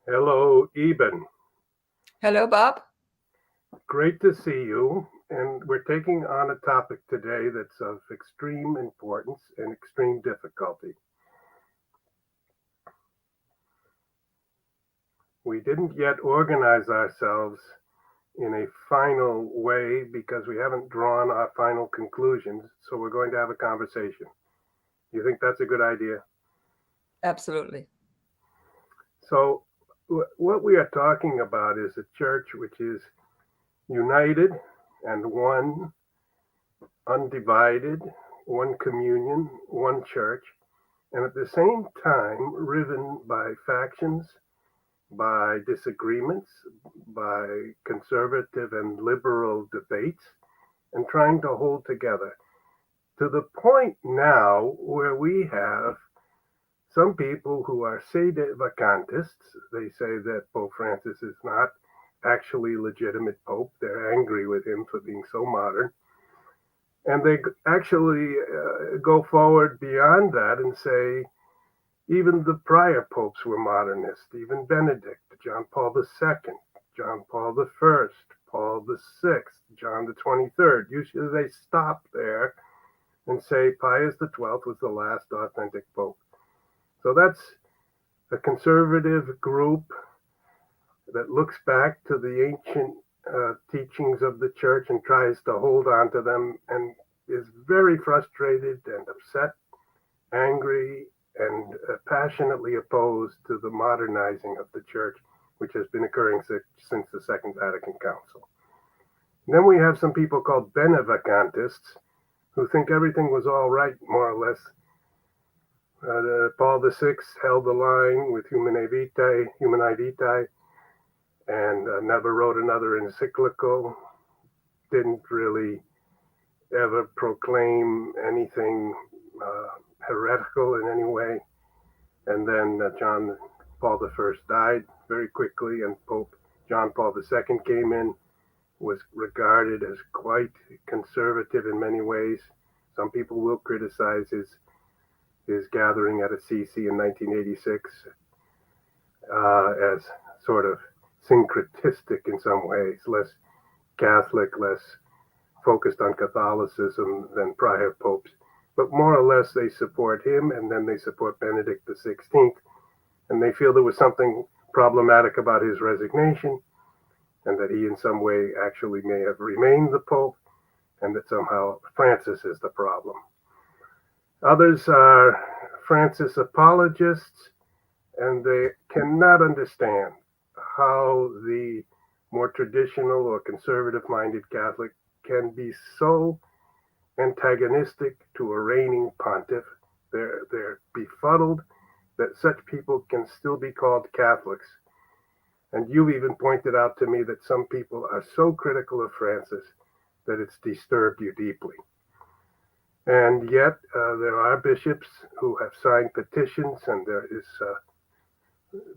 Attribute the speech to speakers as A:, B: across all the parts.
A: Hello, Eben.
B: Hello, Bob.
A: Great to see you. And we're taking on a topic today that's of extreme importance and extreme difficulty. We didn't yet organize ourselves in a final way because we haven't drawn our final conclusions. So we're going to have a conversation. You think that's a good idea?
B: Absolutely.
A: So, what we are talking about is a church which is united and one, undivided, one communion, one church, and at the same time riven by factions, by disagreements, by conservative and liberal debates, and trying to hold together to the point now where we have some people who are sede vacantists. They say that Pope Francis is not actually legitimate Pope. They're angry with him for being so modern. And they actually go forward beyond that and say even the prior popes were modernist, even Benedict, John Paul II, John Paul I, Paul VI, John the 23rd. Usually they stop there and say Pius XII was the last authentic pope. So that's a conservative group that looks back to the ancient teachings of the church and tries to hold on to them and is very frustrated and upset, angry, and passionately opposed to the modernizing of the church, which has been occurring since the Second Vatican Council. And then we have some people called benevacantists who think everything was all right, more or less. Paul VI held the line with Humanae Vitae, and never wrote another encyclical, didn't really ever proclaim anything heretical in any way. And then John Paul I died very quickly, and Pope John Paul II came in, was regarded as quite conservative in many ways. Some people will criticize his gathering at Assisi in 1986 as sort of syncretistic in some ways, less Catholic, less focused on Catholicism than prior popes. But more or less, they support him, and then they support Benedict XVI, and they feel there was something problematic about his resignation, and that he in some way actually may have remained the Pope, and that somehow Francis is the problem. Others are Francis apologists, and they cannot understand how the more traditional or conservative minded Catholic can be so antagonistic to a reigning pontiff. They're befuddled that such people can still be called Catholics. And you even pointed out to me that some people are so critical of Francis that it's disturbed you deeply. And yet, there are bishops who have signed petitions, and there is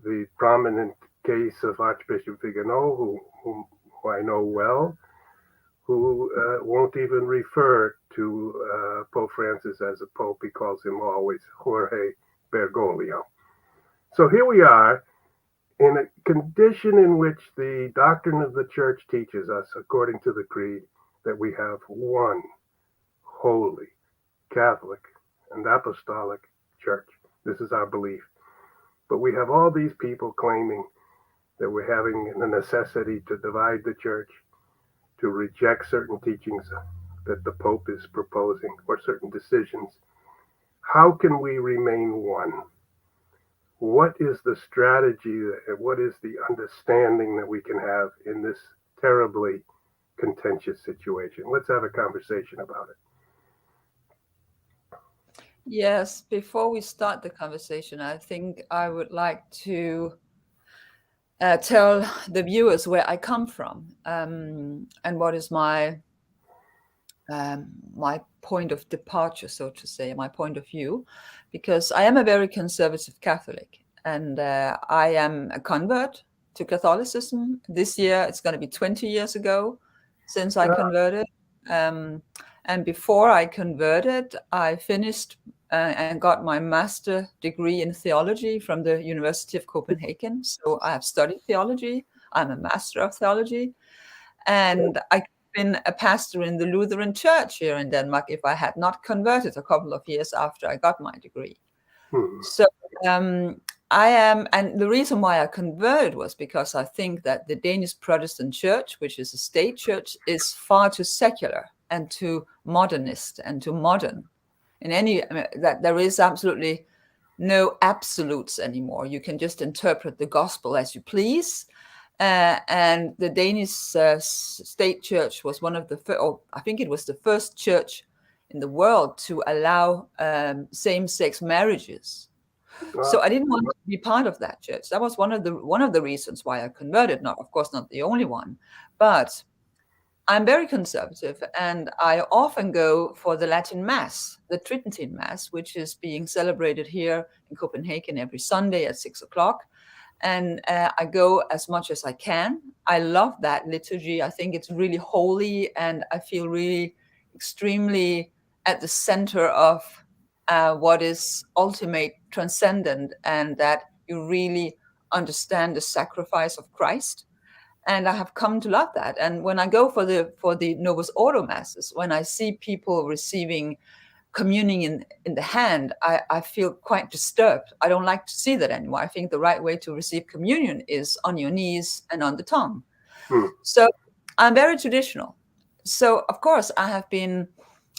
A: the prominent case of Archbishop Vigano, who I know well, who won't even refer to Pope Francis as a pope. He calls him always Jorge Bergoglio. So here we are in a condition in which the doctrine of the church teaches us, according to the creed, that we have one holy, Catholic, and apostolic church. This is our belief. But we have all these people claiming that we're having the necessity to divide the church, to reject certain teachings that the Pope is proposing, or certain decisions. How can we remain one? What is the strategy, what is the understanding that we can have in this terribly contentious situation? Let's have a conversation about it.
B: Yes, before we start the conversation, I think I would like to tell the viewers where I come from, and what is my point of departure, so to say, my point of view, because I am a very conservative Catholic, and I am a convert to Catholicism. This year, it's going to be 20 years ago since I
A: Uh,
B: converted. And before I converted, I finished and got my master degree in theology from the University of Copenhagen. So I have studied theology. I'm a master of theology. And I could have been a pastor in the Lutheran Church here in Denmark if I had not converted a couple of years after I got my degree. So I am, and the reason why I converted was because I think that the Danish Protestant Church, which is a state church, is far too secular and too modernist and too modern. That there is absolutely no absolutes anymore. You can just interpret the gospel as you please. And the Danish state church was one of the first, or I think it was the first church in the world to allow same-sex marriages. So I didn't want to be part of that church. That was one of the reasons why I converted. Not, of course, not the only one, but I'm very conservative, and I often go for the Latin Mass, the Tridentine Mass, which is being celebrated here in Copenhagen every Sunday at 6:00. And I go as much as I can. I love that liturgy. I think it's really holy, and I feel really extremely at the center of what is ultimate, transcendent, and that you really understand the sacrifice of Christ. And I have come to love that. And when I go for the Novus Ordo masses, when I see people receiving communing in the hand, I feel quite disturbed. I don't like to see that anymore. I think the right way to receive communion is on your knees and on the tongue. So I'm very traditional. So of course I have been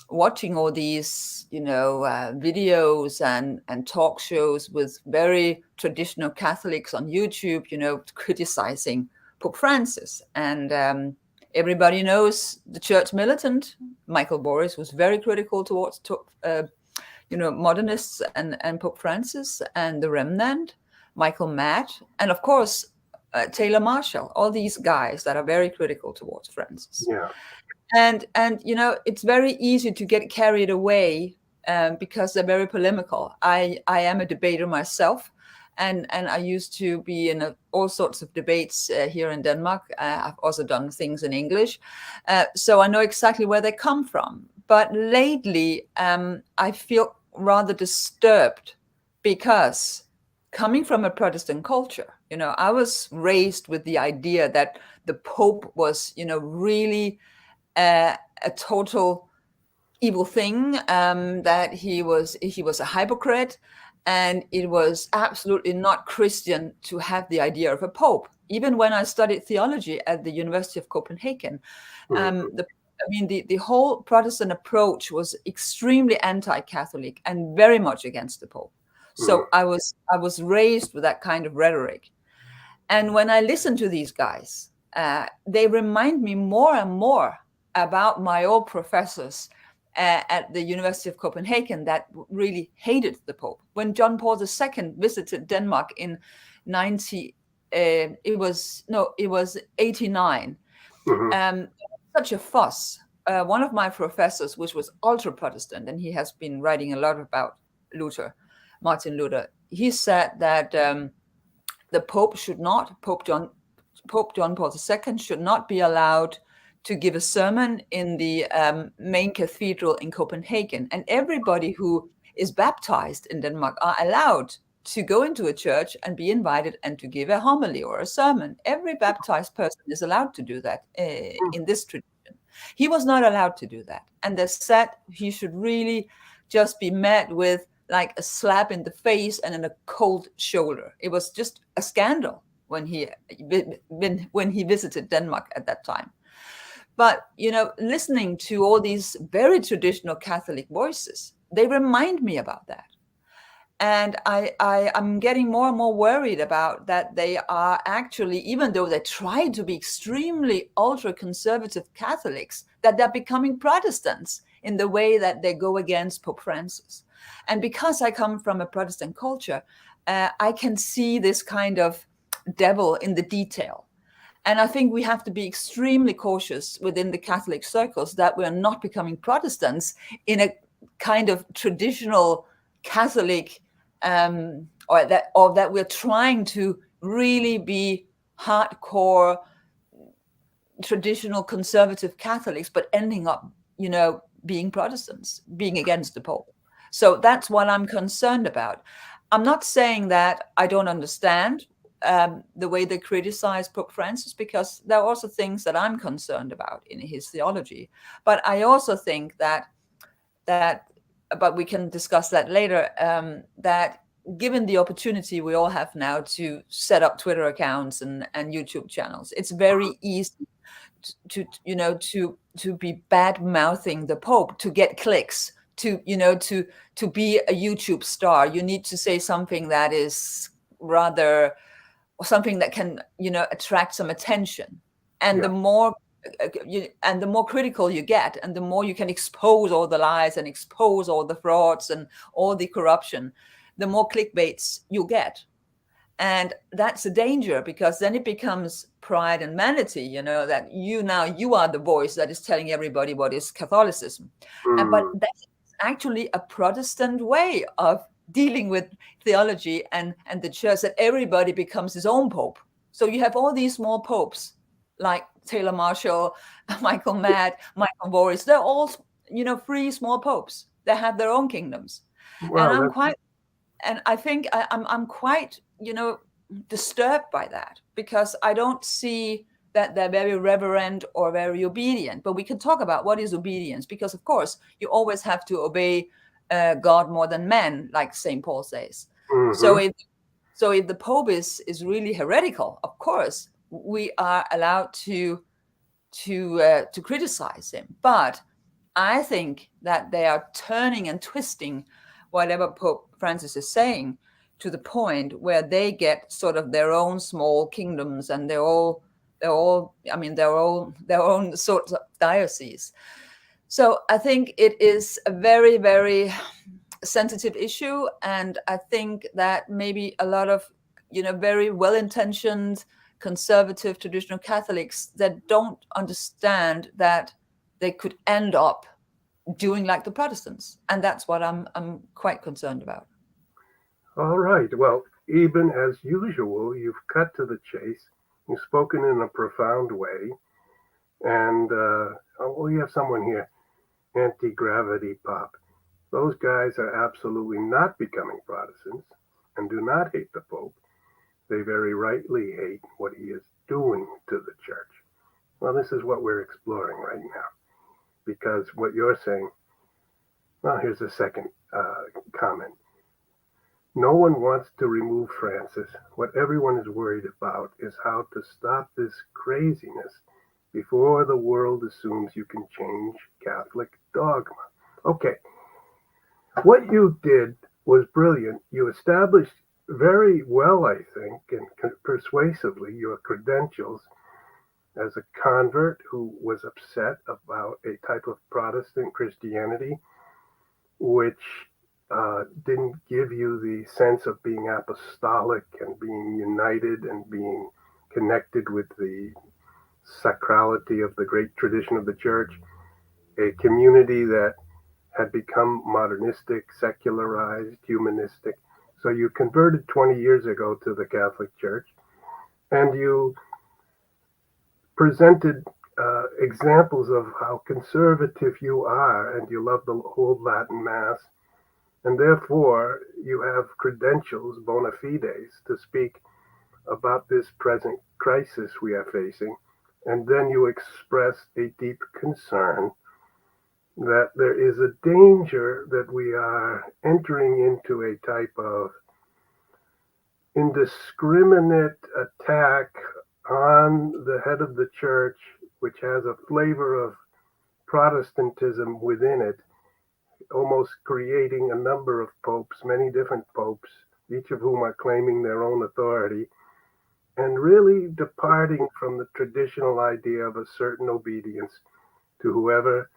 B: watching all these, videos and talk shows with very traditional Catholics on YouTube, criticizing Pope Francis. And everybody knows the church militant. Michael Boris was very critical towards, modernists and Pope Francis, and the Remnant, Michael Matt, and of course, Taylor Marshall, all these guys that are very critical towards Francis.
A: Yeah.
B: And it's very easy to get carried away because they're very polemical. I am a debater myself, and I used to be in all sorts of debates here in Denmark. I've also done things in English, so I know exactly where they come from. But lately, I feel rather disturbed because coming from a Protestant culture, I was raised with the idea that the Pope was, really a total evil thing, that he was a hypocrite, and it was absolutely not Christian to have the idea of a pope. Even when I studied theology at the University of Copenhagen, the whole Protestant approach was extremely anti-Catholic and very much against the Pope. So I was raised with that kind of rhetoric. And when I listen to these guys, they remind me more and more about my old professors at the University of Copenhagen that really hated the Pope. When John Paul II visited Denmark in 89. Such a fuss. One of my professors, which was ultra Protestant, and he has been writing a lot about Martin Luther, he said that the Pope Pope John Paul II should not be allowed to give a sermon in the main cathedral in Copenhagen. And everybody who is baptized in Denmark are allowed to go into a church and be invited and to give a homily or a sermon. Every baptized person is allowed to do that in this tradition. He was not allowed to do that. And they said he should really just be met with like a slap in the face and a cold shoulder. It was just a scandal when he visited Denmark at that time. But, listening to all these very traditional Catholic voices, they remind me about that. And I'm getting more and more worried about that they are actually, even though they try to be extremely ultra-conservative Catholics, that they're becoming Protestants in the way that they go against Pope Francis. And because I come from a Protestant culture, I can see this kind of devil in the detail. And I think we have to be extremely cautious within the Catholic circles that we're not becoming Protestants in a kind of traditional Catholic, or that we're trying to really be hardcore traditional conservative Catholics, but ending up, being Protestants, being against the Pope. So that's what I'm concerned about. I'm not saying that I don't understand the way they criticize Pope Francis, because there are also things that I'm concerned about in his theology. But I also think that, but we can discuss that later, that given the opportunity we all have now to set up Twitter accounts and YouTube channels, it's very easy to be bad mouthing the Pope to get clicks, to be a YouTube star. You need to say something that is rather, or something that can attract some attention. And
A: Yeah.
B: the more critical you get, and the more you can expose all the lies and expose all the frauds and all the corruption, the more clickbaits you get. And that's a danger, because then it becomes pride and vanity, that you are the voice that is telling everybody what is Catholicism. But that's actually a Protestant way of dealing with theology and the church, that everybody becomes his own pope. So you have all these small popes like Taylor Marshall, Michael Matt, Michael Boris. They're all free small popes. They have their own kingdoms. And
A: Well, that's
B: I think I'm quite disturbed by that, because I don't see that they're very reverent or very obedient. But we can talk about what is obedience, because of course you always have to obey God more than men, like St. Paul says. So if the Pope is really heretical, of course we are allowed to criticize him. But I think that they are turning and twisting whatever Pope Francis is saying, to the point where they get sort of their own small kingdoms, and they're all their own sorts of diocese. So I think it is a very, very sensitive issue, and I think that maybe a lot of very well-intentioned conservative traditional Catholics that don't understand that they could end up doing like the Protestants, and that's what I'm quite concerned about.
A: all right. Well, even as usual, you've cut to the chase. You've spoken in a profound way. And we have someone here, anti-gravity pop. Those guys are absolutely not becoming Protestants and do not hate the Pope. They very rightly hate what he is doing to the church. Well, this is what we're exploring right now. Because what you're saying, well, here's a second comment. No one wants to remove Francis. What everyone is worried about is how to stop this craziness before the world assumes you can change Catholic dogma. Okay, what you did was brilliant. You established very well, I think, and persuasively, your credentials as a convert who was upset about a type of Protestant Christianity which didn't give you the sense of being apostolic and being united and being connected with the sacrality of the great tradition of the church, a community that had become modernistic, secularized, humanistic. So you converted 20 years ago to the Catholic Church, and you presented examples of how conservative you are, and you love the whole Latin Mass, and therefore you have credentials, bona fides, to speak about this present crisis we are facing. And then you express a deep concern that there is a danger that we are entering into a type of indiscriminate attack on the head of the church, which has a flavor of Protestantism within it, almost creating a number of popes, many different popes, each of whom are claiming their own authority, and really departing from the traditional idea of a certain obedience to whoever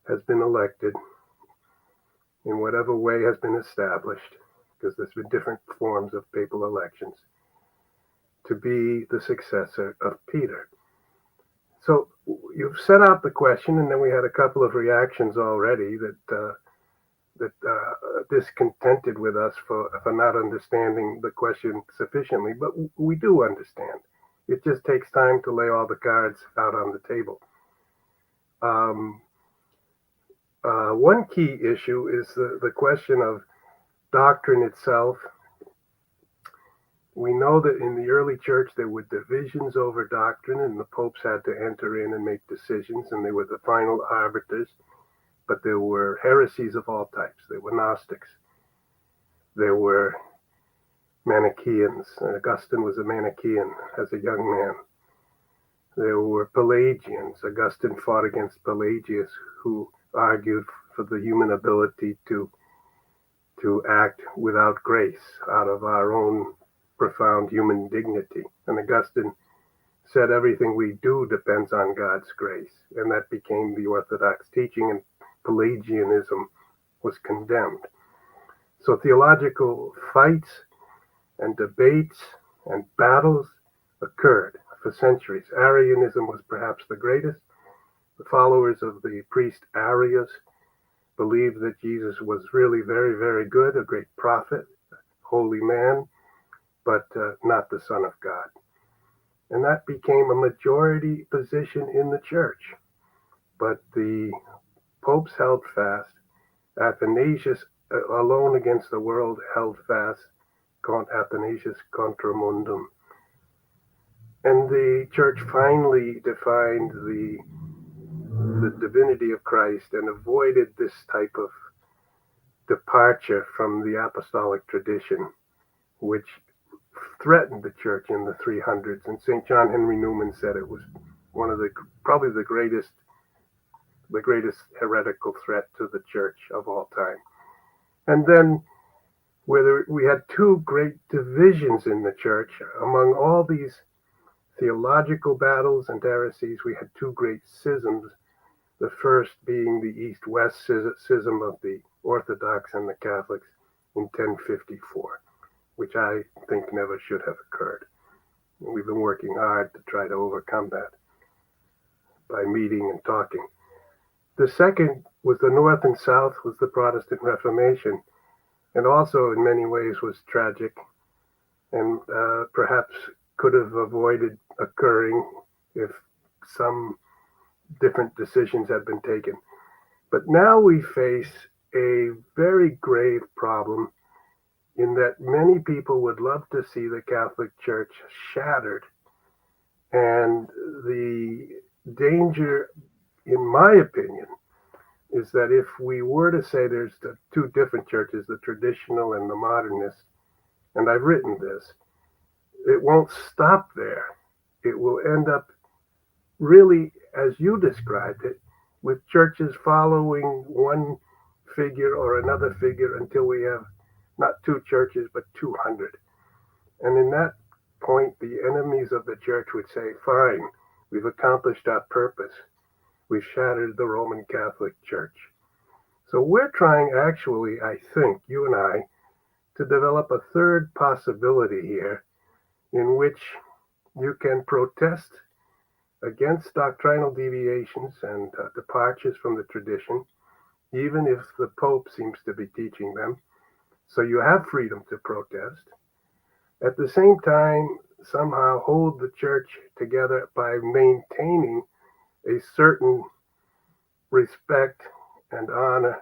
A: has been elected in whatever way has been established, because there's been different forms of papal elections, to be the successor of Peter. So you've set out the question, and then we had a couple of reactions already that discontented with us for not understanding the question sufficiently. But we do understand. It just takes time to lay all the cards out on the table. One key issue is the question of doctrine itself. We know that in the early church there were divisions over doctrine, and the popes had to enter in and make decisions, and they were the final arbiters. But there were heresies of all types. There were Gnostics. There were Manichaeans. Augustine was a Manichaean as a young man. There were Pelagians. Augustine fought against Pelagius, who argued for the human ability to act without grace, out of our own profound human dignity. And Augustine said everything we do depends on God's grace. And that became the Orthodox teaching, and Pelagianism was condemned. So theological fights and debates and battles occurred for centuries. Arianism was perhaps the greatest. The followers of the priest Arius believed that Jesus was really very, very good, a great prophet, holy man, but not the Son of God. And that became a majority position in the church. But the popes held fast. Athanasius, alone against the world, held fast. Athanasius contra mundum. And the church finally defined the divinity of Christ and avoided this type of departure from the apostolic tradition, which threatened the church in the 300s. And St. John Henry Newman said it was one of probably the greatest heretical threat to the church of all time. And then we had two great divisions in the church. Among all these theological battles and heresies, we had two great schisms. The first being the East-West schism of the Orthodox and the Catholics in 1054, which I think never should have occurred. We've been working hard to try to overcome that by meeting and talking. The second was the North and South, was the Protestant Reformation, and also in many ways was tragic and perhaps could have avoided occurring if some different decisions had been taken. But now we face a very grave problem in that many people would love to see the Catholic Church shattered. And the danger, in my opinion, is that if we were to say there's the two different churches, the traditional and the modernist, and I've written this, it won't stop there. It will end up really, as you described it, with churches following one figure or another figure until we have not two churches, but 200. And in that point, the enemies of the church would say, fine, we've accomplished our purpose. We've shattered the Roman Catholic Church. So we're trying, actually, I think, you and I, to develop a third possibility here in which you can protest against doctrinal deviations and departures from the tradition, even if the Pope seems to be teaching them. So you have freedom to protest. At the same time, somehow hold the church together by maintaining a certain respect and honor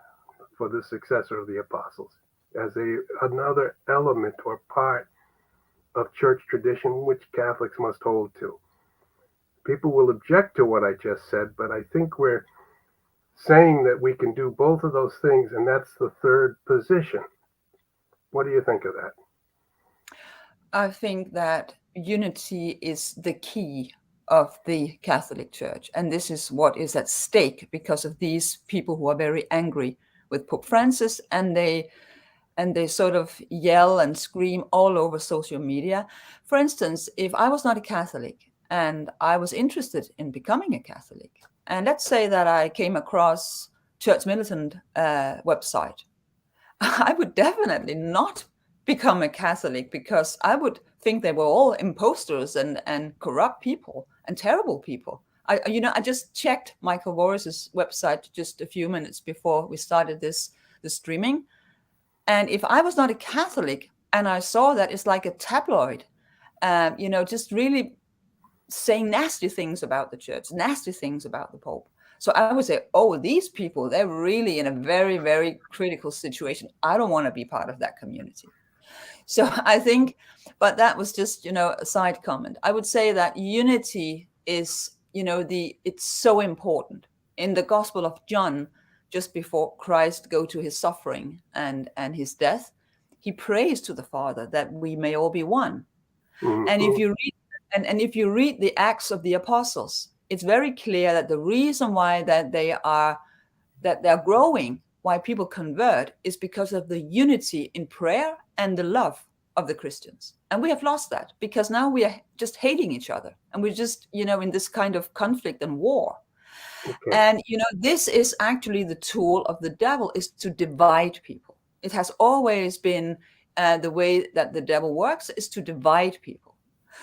A: for the successor of the apostles as another element or part of church tradition which Catholics must hold to. People will object to what I just said, but I think we're saying that we can do both of those things, and that's the third position. What do you think of that?
B: I think that unity is the key of the Catholic Church. And this is what is at stake because of these people who are very angry with Pope Francis, and they sort of yell and scream all over social media. For instance, if I was not a Catholic and I was interested in becoming a Catholic, and let's say that I came across Church Militant website, I would definitely not become a Catholic because I would think they were all imposters and corrupt people and terrible people. I just checked Michael Voris's website just a few minutes before we started this streaming. And if I was not a Catholic and I saw that, it's like a tabloid, just really saying nasty things about the church, nasty things about the Pope. So I would say, oh, these people, they're really in a very, very critical situation. I don't want to be part of that community. So I think, but that was just, a side comment. I would say that unity is, it's so important. In the Gospel of John, just before Christ go to his suffering and his death, he prays to the Father that we may all be one. And if
A: Mm-hmm.
B: you read and if you read the Acts of the Apostles, it's very clear that the reason why they're growing, why people convert, is because of the unity in prayer and the love of the Christians. And we have lost that because now we are just hating each other, and we're just, in this kind of conflict and war.
A: Okay.
B: And this is actually the tool of the devil, is to divide people. It has always been the way that the devil works, is to divide people.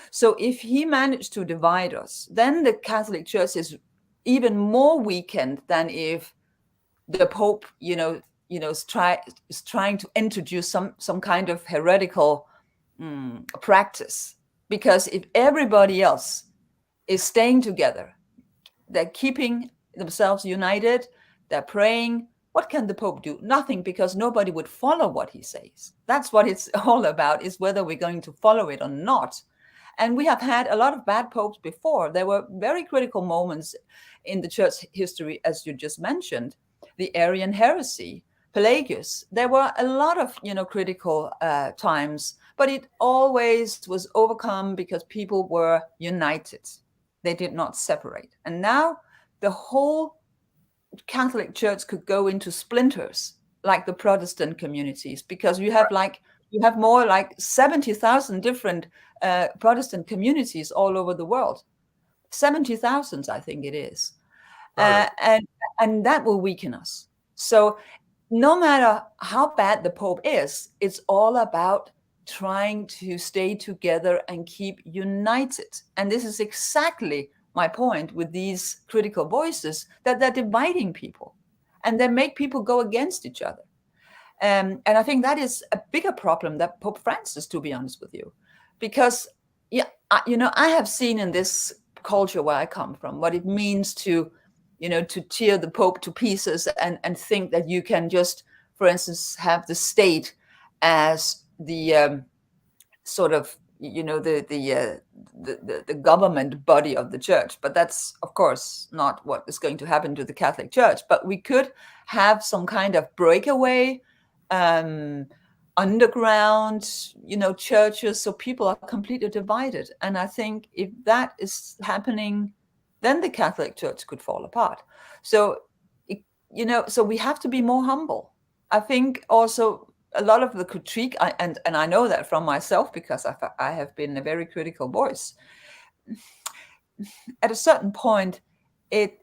B: So if he managed to divide us, then the Catholic Church is even more weakened than if the Pope, is trying to introduce some kind of heretical practice. Because if everybody else is staying together, they're keeping themselves united, they're praying, what can the Pope do? Nothing, because nobody would follow what he says. That's what it's all about, is whether we're going to follow it or not. And we have had a lot of bad popes before. There were very critical moments in the church history, as you just mentioned, the Arian heresy, Pelagius. There were a lot of, critical times, but it always was overcome because people were united. They did not separate. And now the whole Catholic Church could go into splinters, like the Protestant communities, because you have more like 70,000 different Protestant communities all over the world. 70,000, I think it is.
A: Got it.
B: And that will weaken us. So no matter how bad the Pope is, it's all about trying to stay together and keep united. And this is exactly my point with these critical voices, that they're dividing people and they make people go against each other. And I think that is a bigger problem than Pope Francis, to be honest with you, because I have seen in this culture where I come from what it means to tear the Pope to pieces and think that you can just, for instance, have the state as the sort of the government body of the church. But that's of course not what is going to happen to the Catholic Church. But we could have some kind of breakaway underground churches, so people are completely divided. And I think if that is happening, then the Catholic Church could fall apart. So so we have to be more humble. I think also a lot of the critique, and I know that from myself, because I have been a very critical voice. At a certain point, it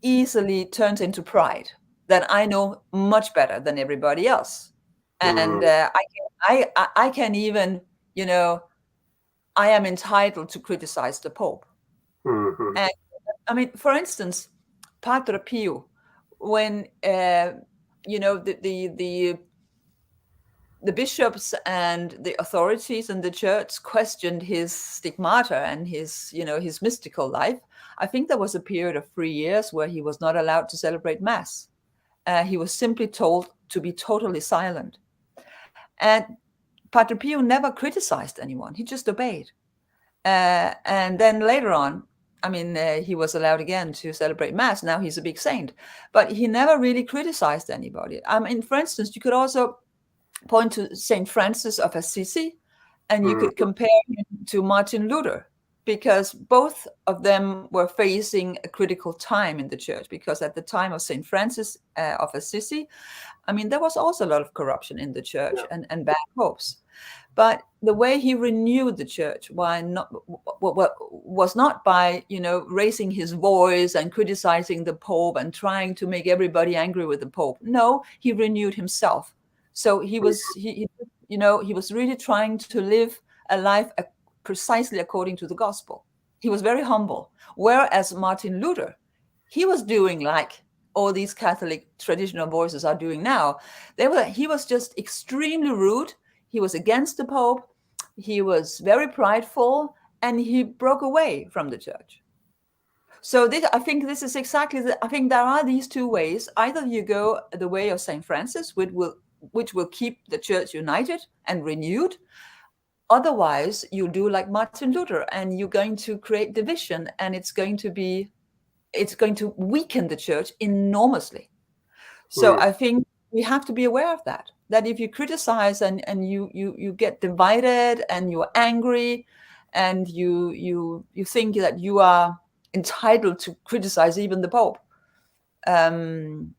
B: easily turns into pride, that I know much better than everybody else, and
A: Mm-hmm.
B: I can even I am entitled to criticize the Pope.
A: Mm-hmm.
B: And I mean, for instance, Padre Pio, when the bishops and the authorities in the church questioned his stigmata and his mystical life, I think there was a period of 3 years where he was not allowed to celebrate Mass. He was simply told to be totally silent. And Padre Pio never criticized anyone. He just obeyed. And then later on, I mean, he was allowed again to celebrate Mass. Now he's a big saint. But he never really criticized anybody. I mean, for instance, you could also point to St. Francis of Assisi, and you could
A: Mm-hmm.
B: compare him to Martin Luther, because both of them were facing a critical time in the church. Because at the time of St. Francis of Assisi, I mean, there was also a lot of corruption in the church
A: Yeah.
B: and bad popes. But the way he renewed the church was not by raising his voice and criticizing the Pope and trying to make everybody angry with the Pope. No, he renewed himself. So he was he was really trying to live a life precisely according to the gospel. He was very humble. Whereas Martin Luther, he was doing like all these Catholic traditional voices are doing now. He was just extremely rude. He was against the Pope. He was very prideful, and he broke away from the church. So I think this is exactly I think there are these two ways. Either you go the way of Saint Francis, which will keep the church united and renewed. Otherwise, you'll do like Martin Luther, and you're going to create division, and it's going to weaken the church enormously. So
A: Hmm.
B: I think we have to be aware of that. That if you criticize and you get divided and you're angry, and you think that you are entitled to criticize even the Pope, um,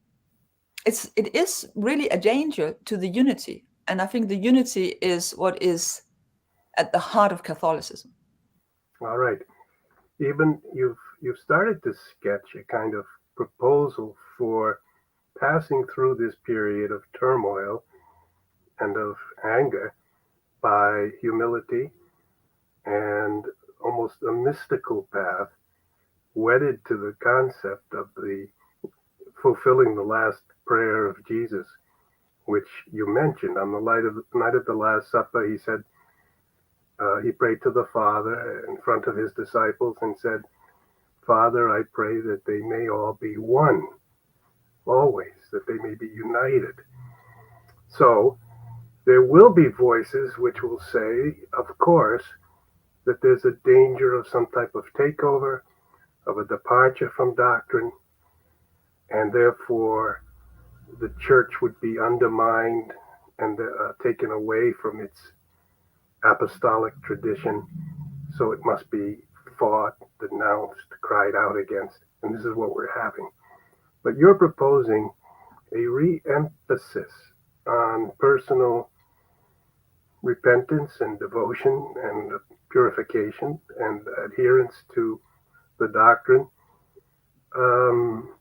B: it is really a danger to the unity. And I think the unity is what is at the heart of Catholicism.
A: All right. Even you've started to sketch a kind of proposal for passing through this period of turmoil and of anger by humility and almost a mystical path wedded to the concept of the fulfilling the last prayer of Jesus, which you mentioned on the night of the Last Supper. He said, he prayed to the Father in front of his disciples and said, Father, I pray that they may all be one, always, that they may be united. So there will be voices which will say, of course, that there's a danger of some type of takeover, of a departure from doctrine, and therefore the church would be undermined and taken away from its apostolic tradition. So it must be fought, denounced, cried out against. And this is what we're having. But you're proposing a re-emphasis on personal repentance and devotion and purification and adherence to the doctrine, um,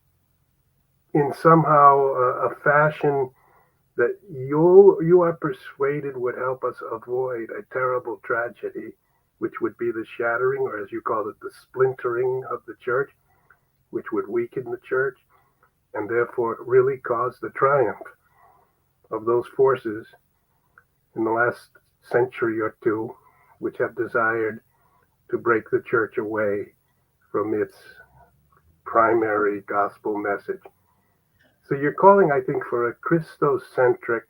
A: in somehow a fashion that you are persuaded would help us avoid a terrible tragedy, which would be the shattering, or as you call it, the splintering of the church, which would weaken the church and therefore really cause the triumph of those forces in the last century or two, which have desired to break the church away from its primary gospel message. So you're calling, I think, for a Christocentric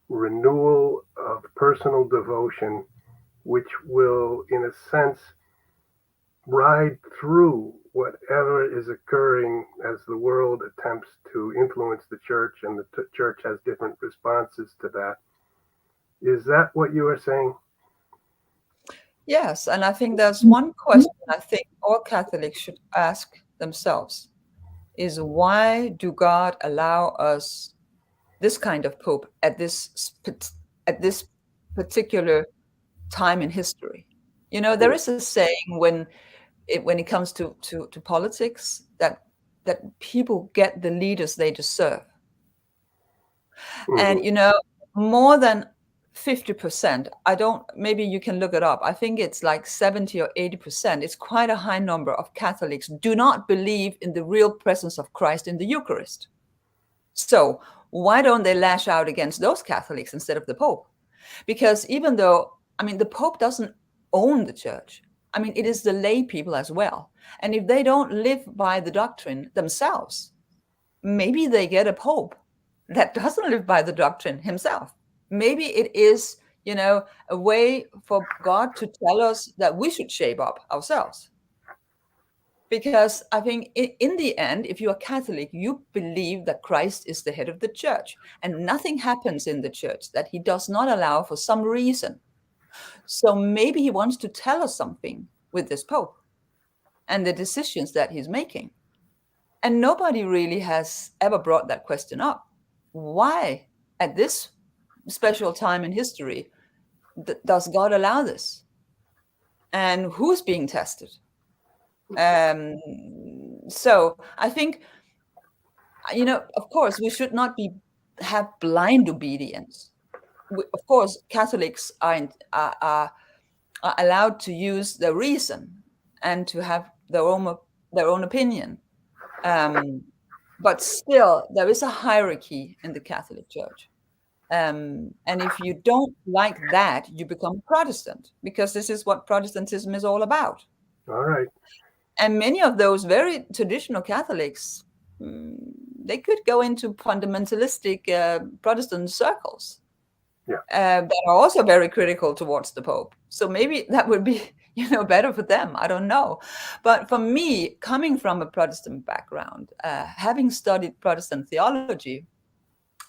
A: renewal of personal devotion, which will, in a sense, ride through whatever is occurring as the world attempts to influence the church, and the church has different responses to that. Is that what you are saying?
B: Yes, and I think there's one question I think all Catholics should ask themselves is, why do God allow us this kind of pope at this particular time in history? You know, there is a saying when it comes to politics, that people get the leaders they deserve.
A: Mm-hmm.
B: And more than 50%, I don't, maybe you can look it up, I think it's like 70 or 80%, it's quite a high number of Catholics do not believe in the real presence of Christ in the Eucharist. So why don't they lash out against those Catholics instead of the Pope? Because even though, I mean, the Pope doesn't own the church, I mean, it is the lay people as well. And if they don't live by the doctrine themselves, maybe they get a Pope that doesn't live by the doctrine himself. Maybe it is, a way for God to tell us that we should shape up ourselves. Because I think in the end, if you are Catholic, you believe that Christ is the head of the church, and nothing happens in the church that he does not allow for some reason. So maybe he wants to tell us something with this Pope and the decisions that he's making. And nobody really has ever brought that question up. Why, at this special time in history, does God allow this? And who's being tested? So I think, of course, we should not have blind obedience. Of course, Catholics are allowed to use their reason and to have their own opinion. But still, there is a hierarchy in the Catholic Church. And if you don't like that, you become Protestant, because this is what Protestantism is all about.
A: All right.
B: And many of those very traditional Catholics, they could go into fundamentalistic Protestant circles that are also very critical towards the Pope. So maybe that would be, better for them. I don't know. But for me, coming from a Protestant background, having studied Protestant theology,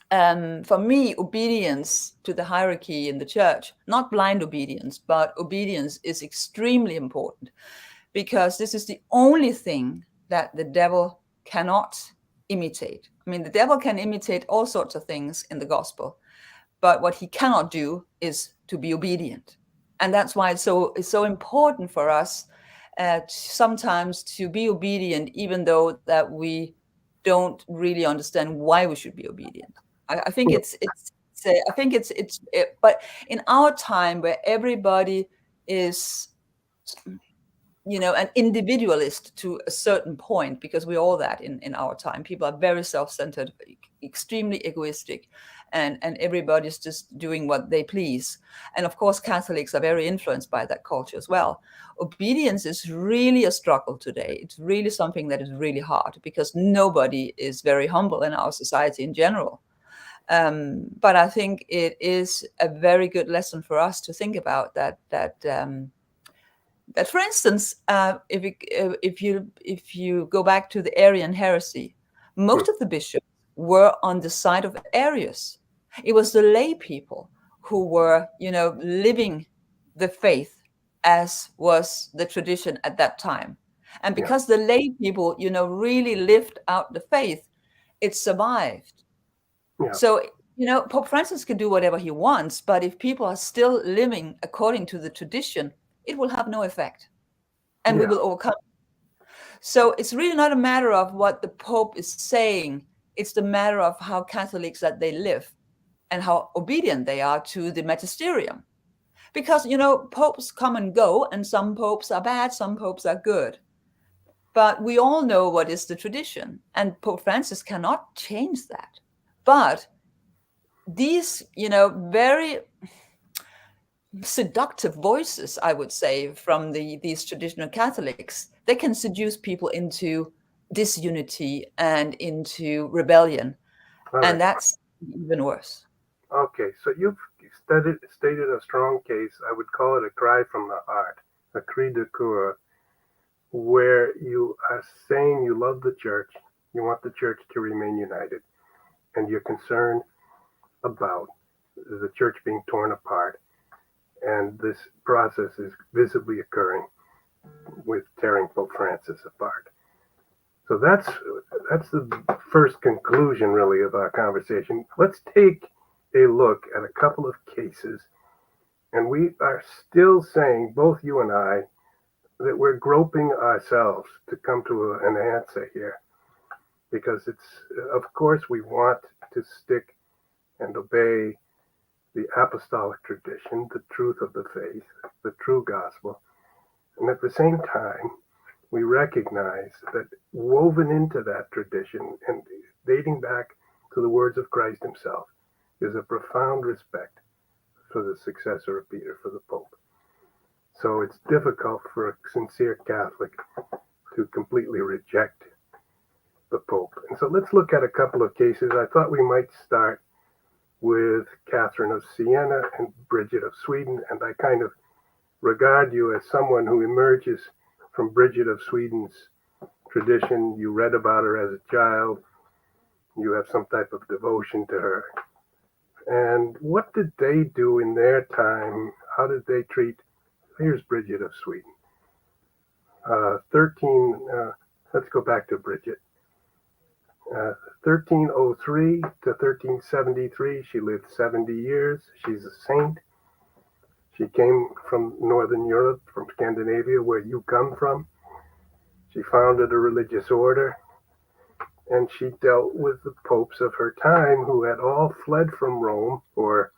B: for me, obedience to the hierarchy in the church, not blind obedience, but obedience is extremely important, because this is the only thing that the devil cannot imitate. I mean, the devil can imitate all sorts of things in the gospel, but what he cannot do is to be obedient. And that's why it's so important for us sometimes to be obedient, even though that we don't really understand why we should be obedient. I think but in our time where everybody is, an individualist to a certain point, because we're all that in our time. People are very self-centered, extremely egoistic, and everybody's just doing what they please. And of course, Catholics are very influenced by that culture as well. Obedience is really a struggle today. It's really something that is really hard, because nobody is very humble in our society in general. But I think it is a very good lesson for us to think about that, for instance, if you go back to the Arian heresy, most of the bishops were on the side of Arius. It was the lay people who were, living the faith as was the tradition at that time. And because the lay people, really lived out the faith, it survived. So, Pope Francis can do whatever he wants, but if people are still living according to the tradition, it will have no effect, and we will overcome. So it's really not a matter of what the Pope is saying. It's the matter of how Catholics that they live and how obedient they are to the magisterium. Because, popes come and go, and some popes are bad, some popes are good. But we all know what is the tradition, and Pope Francis cannot change that. But these, very seductive voices, I would say, from these traditional Catholics, they can seduce people into disunity and into rebellion. And that's even worse.
A: Okay, so you've stated a strong case. I would call it a cry from the heart, a cri de coeur, where you are saying you love the church, you want the church to remain united, and you're concerned about the church being torn apart. And this process is visibly occurring with tearing Pope Francis apart. So that's the first conclusion, really, of our conversation. Let's take a look at a couple of cases. And we are still saying, both you and I, that we're groping ourselves to come to an answer here. Because of course, we want to stick and obey the apostolic tradition, the truth of the faith, the true gospel. And at the same time, we recognize that woven into that tradition and dating back to the words of Christ himself is a profound respect for the successor of Peter, for the Pope. So it's difficult for a sincere Catholic to completely reject the Pope. And so let's look at a couple of cases. I thought we might start with Catherine of Siena and Bridget of Sweden, and I kind of regard you as someone who emerges from Bridget of Sweden's tradition. You read about her as a child. You have some type of devotion to her. And what did they do in their time? How did they treat? Here's Bridget of Sweden. Let's go back to Bridget. 1303 to 1373, she lived 70 years. She's a saint. She came from Northern Europe, from Scandinavia, where you come from. She founded a religious order, and she dealt with the popes of her time who had all fled from Rome or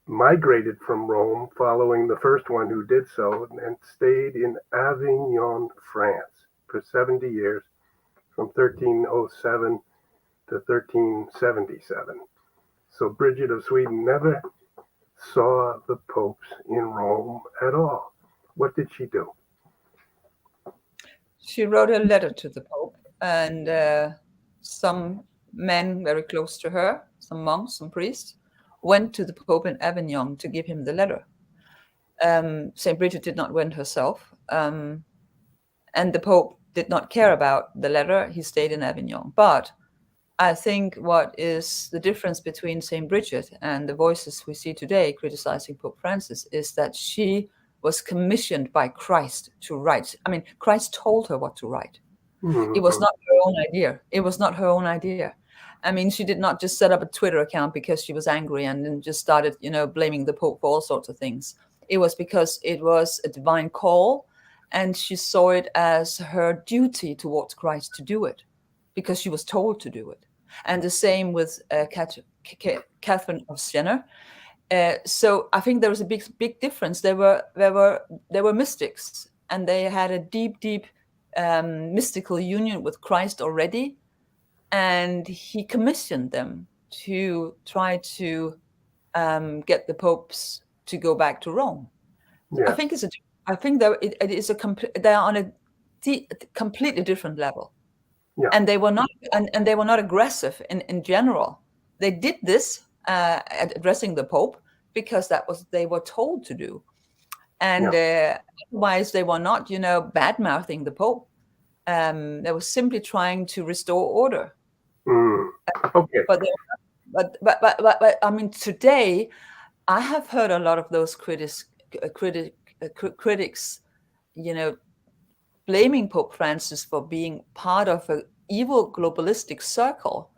A: migrated from Rome following the first one who did so, and stayed in Avignon, France for 70 years, from 1307 to 1377. So Bridget of Sweden never saw the popes in Rome at all. What did she do?
B: She wrote a letter to the Pope, and some men very close to her, some monks, some priests, went to the Pope in Avignon to give him the letter. St. Bridget did not went herself, and the Pope did not care about the letter. He stayed in Avignon. But I think what is the difference between St. Bridget and the voices we see today criticizing Pope Francis is that she was commissioned by Christ to write. I mean, Christ told her what to write. It was
A: Mm-hmm.
B: not her own idea. It was not her own idea. I mean, she did not just set up a Twitter account because she was angry and then just started, blaming the Pope for all sorts of things. It was because it was a divine call, and she saw it as her duty towards Christ to do it because she was told to do it. And the same with Catherine of Siena. So I think there was a big difference. There were mystics, and they had a deep mystical union with Christ already, and he commissioned them to try to get the popes to go back to Rome.
A: Yes.
B: I think that it is they are on a completely different level.
A: Yeah.
B: And they were not and they were not aggressive in general. They did this at addressing the Pope because that was they were told to do, and otherwise they were not, bad mouthing the Pope. They were simply trying to restore order.
A: Okay.
B: But but I mean, today I have heard a lot of those critics, blaming Pope Francis for being part of an evil globalistic circle,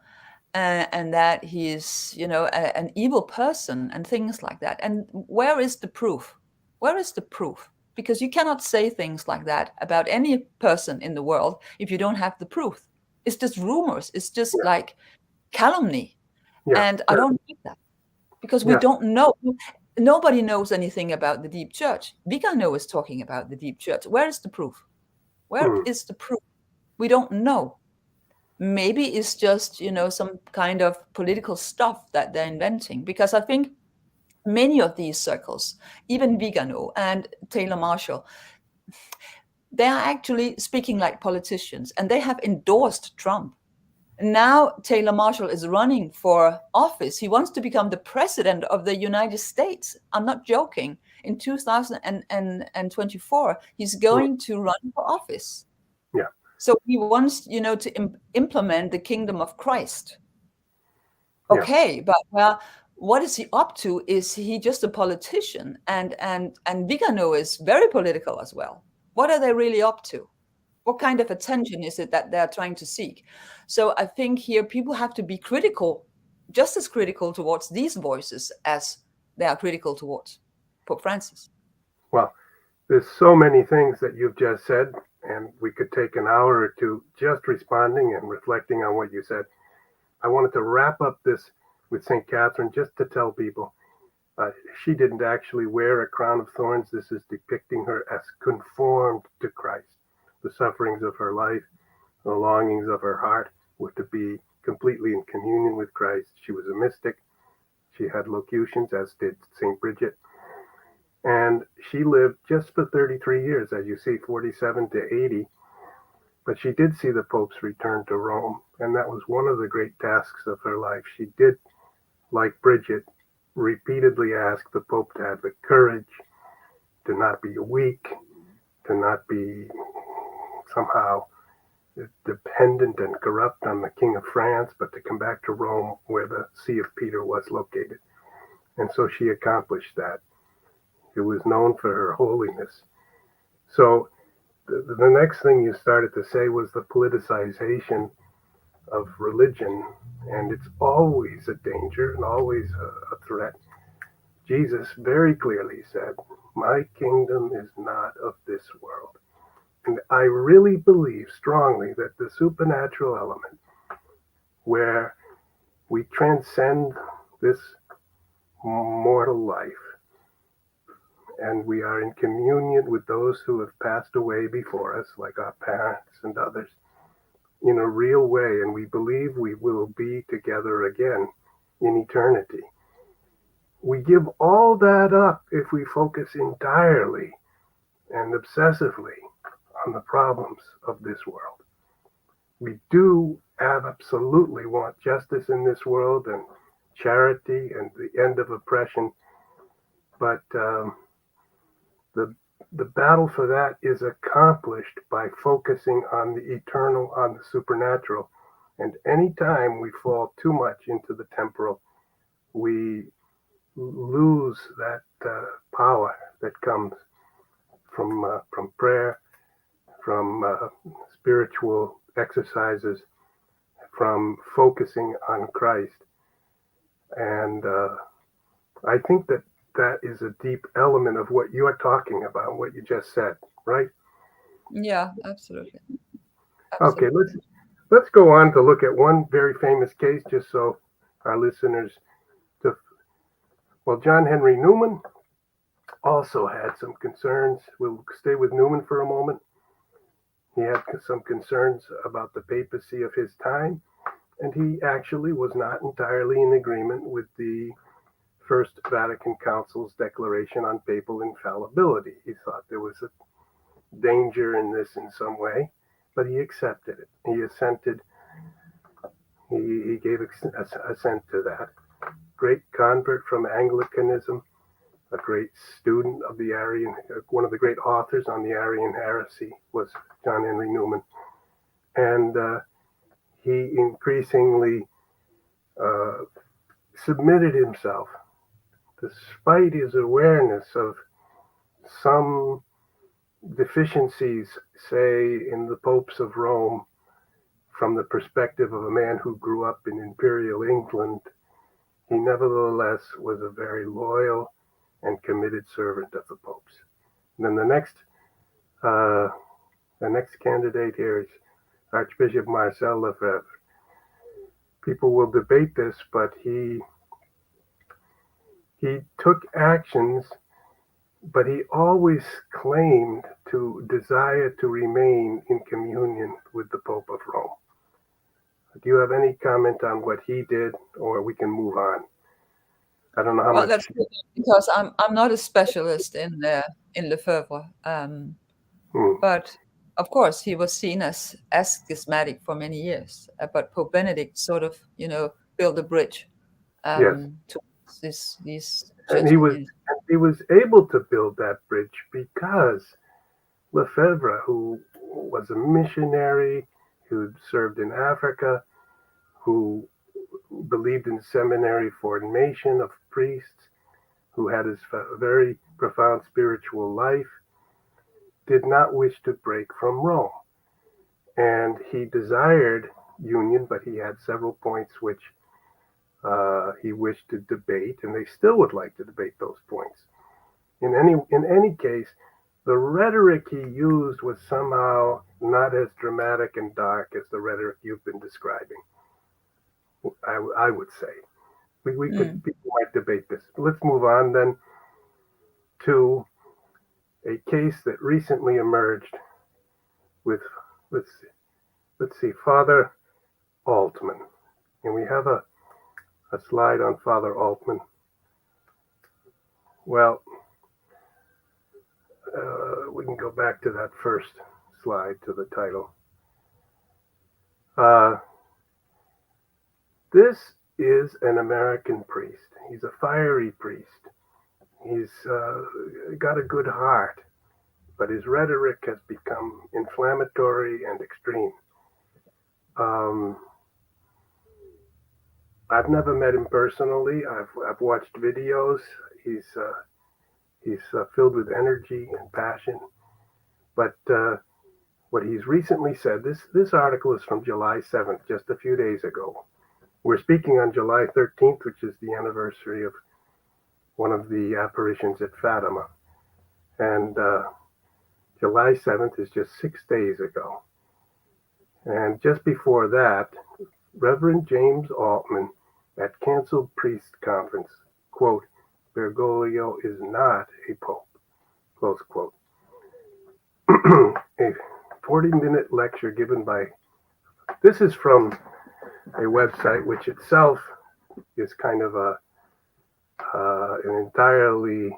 B: and that he's, an evil person and things like that. And where is the proof? Where is the proof? Because you cannot say things like that about any person in the world if you don't have the proof. It's just rumors. It's just like calumny.
A: Yeah.
B: And I don't like that because we don't know. Nobody knows anything about the deep church. Vigano is talking about the deep church. Where is the proof? Where is the proof? We don't know. Maybe it's just, some kind of political stuff that they're inventing. Because I think many of these circles, even Vigano and Taylor Marshall, they are actually speaking like politicians, and they have endorsed Trump. Now Taylor Marshall is running for office. He wants to become the president of the United States. I'm not joking. In 2024, he's going to run for office.
A: Yeah.
B: So he wants, to implement the kingdom of Christ. Okay, but what is he up to? Is he just a politician? And Vigano is very political as well. What are they really up to? What kind of attention is it that they're trying to seek? So I think here people have to be critical, just as critical towards these voices as they are critical towards Pope Francis.
A: Well, there's so many things that you've just said, and we could take an hour or two just responding and reflecting on what you said. I wanted to wrap up this with St. Catherine just to tell people she didn't actually wear a crown of thorns. This is depicting her as conformed to Christ. The sufferings of her life, the longings of her heart were to be completely in communion with Christ. She was a mystic. She had locutions, as did St. Bridget. And she lived just for 33 years, as you see, 47 to 80. But she did see the Pope's return to Rome, and that was one of the great tasks of her life. She did, like Bridget, repeatedly ask the Pope to have the courage to not be weak, to not be somehow dependent and corrupt on the King of France, but to come back to Rome where the See of Peter was located. And so she accomplished that. She was known for her holiness. So the next thing you started to say was the politicization of religion, and it's always a danger and always a threat. Jesus very clearly said, "My kingdom is not of this world." And I really believe strongly that the supernatural element, where we transcend this mortal life and we are in communion with those who have passed away before us, like our parents and others, in a real way, and we believe we will be together again in eternity. We give all that up if we focus entirely and obsessively on the problems of this world. We do absolutely want justice in this world and charity and the end of oppression, but the the battle for that is accomplished by focusing on the eternal, on the supernatural. And anytime we fall too much into the temporal, we lose that power that comes from prayer, from spiritual exercises, from focusing on Christ. And I think that is a deep element of what you are talking about, what you just said, right?
B: Yeah, absolutely.
A: Okay,
B: Absolutely.
A: let's go on to look at one very famous case, just so our listeners to. Well, John Henry Newman also had some concerns. We'll stay with Newman for a moment. He had some concerns about the papacy of his time, and he actually was not entirely in agreement with the First Vatican Council's declaration on papal infallibility. He thought there was a danger in this in some way, but he accepted it. He assented. He gave assent to that. Great convert from Anglicanism, a great student of the Arian, one of the great authors on the Arian heresy was John Henry Newman. And he increasingly submitted himself, despite his awareness of some deficiencies, say, in the popes of Rome, from the perspective of a man who grew up in imperial England. He nevertheless was a very loyal and committed servant of the popes. And then the next candidate here is Archbishop Marcel Lefebvre. People will debate this, but he took actions, but he always claimed to desire to remain in communion with the Pope of Rome. Do you have any comment on what he did, or we can move on? I don't know how
B: Well,
A: much.
B: that's good, because I'm not a specialist in Lefebvre, but of course he was seen as schismatic for many years. But Pope Benedict sort of, built a bridge
A: Yes,
B: to these
A: and
B: church communities.
A: he was able to build that bridge because Lefebvre, who was a missionary, who served in Africa, who believed in seminary formation of priests, who had his very profound spiritual life, did not wish to break from Rome. And he desired union, but he had several points which he wished to debate, and they still would like to debate those points. In any case, the rhetoric he used was somehow not as dramatic and dark as the rhetoric you've been describing. I would say we could people might debate this. But let's move on then to a case that recently emerged with let's see Father Altman, and we have a slide on Father Altman. Well, we can go back to that first slide to the title. This is an American priest. He's a fiery priest. He's got a good heart, but his rhetoric has become inflammatory and extreme. I've never met him personally. I've watched videos. He's filled with energy and passion. But what he's recently said, this article is from July 7th, just a few days ago. We're speaking on July 13th, which is the anniversary of one of the apparitions at Fatima. And July 7th is just 6 days ago. And just before that, Reverend James Altman at Canceled Priest Conference, quote, Bergoglio is not a pope, close quote. A 40-minute lecture given by, this is from a website which itself is kind of an entirely,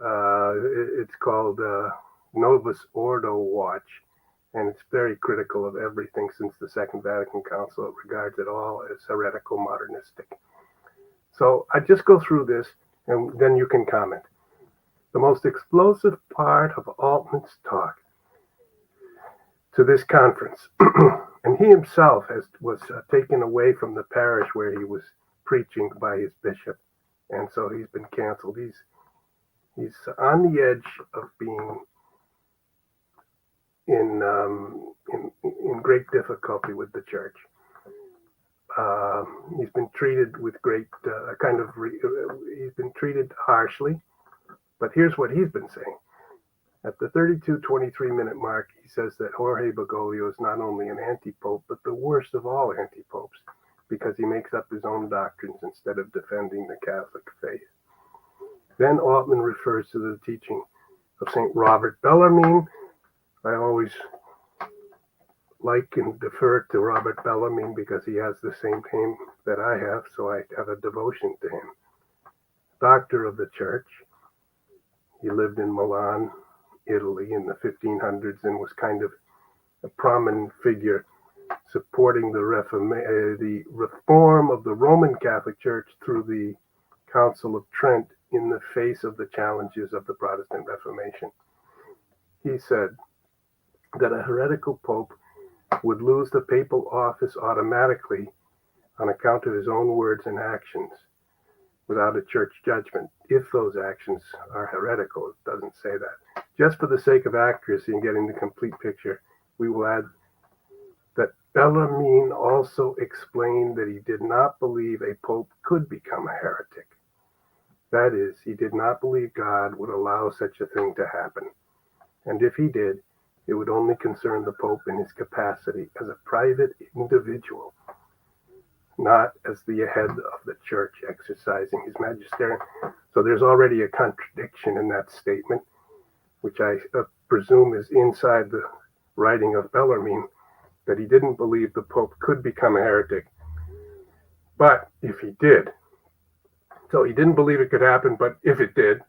A: it's called Novus Ordo watch, and it's very critical of everything since the Second Vatican Council. It regards it all as heretical modernistic. So I just go through this, and then you can comment. The most explosive part of Altman's talk to this conference, and he himself was taken away from the parish where he was preaching by his bishop, and so he's been canceled. He's on the edge of being in great difficulty with the church. He's been treated with great he's been treated harshly, but here's what he's been saying. At the 32-23-minute mark, he says that Jorge Bergoglio is not only an anti-pope, but the worst of all anti-popes, because he makes up his own doctrines instead of defending the Catholic faith. Then Altman refers to the teaching of St. Robert Bellarmine. I always like and defer to Robert Bellarmine because he has the same name that I have, so I have a devotion to him. Doctor of the Church. He lived in Milan, Italy in the 1500s and was kind of a prominent figure supporting the reform of the Roman Catholic Church through the Council of Trent in the face of the challenges of the Protestant Reformation. He said that a heretical pope would lose the papal office automatically on account of his own words and actions without a church judgment, if those actions are heretical. It doesn't say that. Just for the sake of accuracy and getting the complete picture, we will add that Bellarmine also explained that he did not believe a pope could become a heretic. That is, he did not believe God would allow such a thing to happen. And if he did, it would only concern the Pope in his capacity as a private individual, not as the head of the church exercising his magisterium. So there's already a contradiction in that statement, which I presume is inside the writing of Bellarmine, that he didn't believe the Pope could become a heretic. But if he did, so he didn't believe it could happen, but if it did,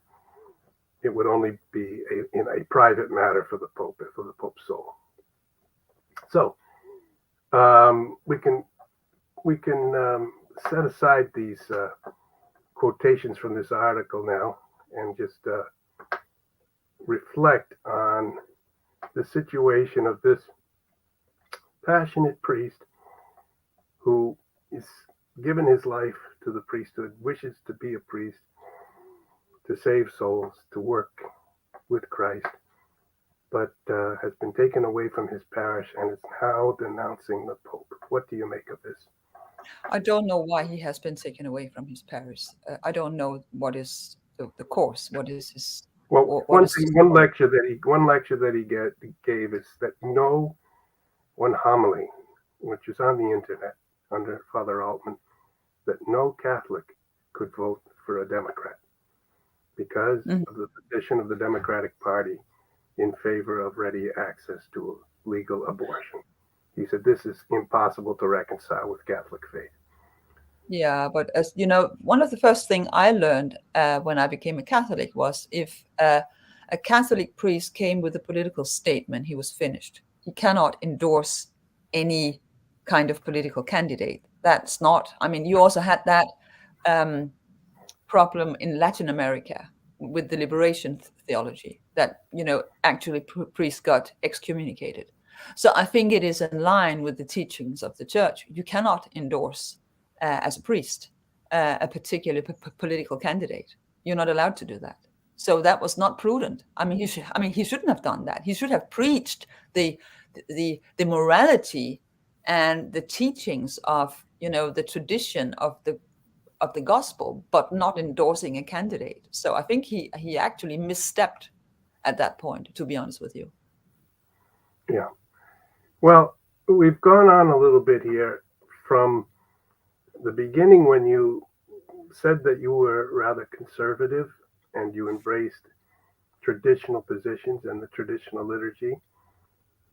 A: it would only be in a private matter for the Pope, for the Pope's soul. So we can set aside these quotations from this article now and just reflect on the situation of this passionate priest who is given his life to the priesthood, wishes to be a priest, to save souls, to work with Christ, but has been taken away from his parish and is now denouncing the Pope. What do you make of this?
B: I don't know why he has been taken away from his parish. I don't know what is the course. What is his?
A: Well, one lecture that he gave is that one homily, which is on the internet under Father Altman, that no Catholic could vote for a Democrat because of the position of the Democratic Party in favor of ready access to legal abortion. He said this is impossible to reconcile with Catholic faith.
B: Yeah, but as you know, one of the first things I learned when I became a Catholic was if a Catholic priest came with a political statement, he was finished. He cannot endorse any kind of political candidate. That's not, I mean, you also had that problem in Latin America with the liberation theology that, actually priests got excommunicated. So I think it is in line with the teachings of the church. You cannot endorse as a priest a particular political candidate. You're not allowed to do that. So that was not prudent. I mean, he shouldn't have done that. He should have preached the morality and the teachings of, the tradition of the gospel, but not endorsing a candidate. So I think he actually misstepped at that point, to be honest with you.
A: Yeah. Well, we've gone on a little bit here from the beginning when you said that you were rather conservative and you embraced traditional positions and the traditional liturgy,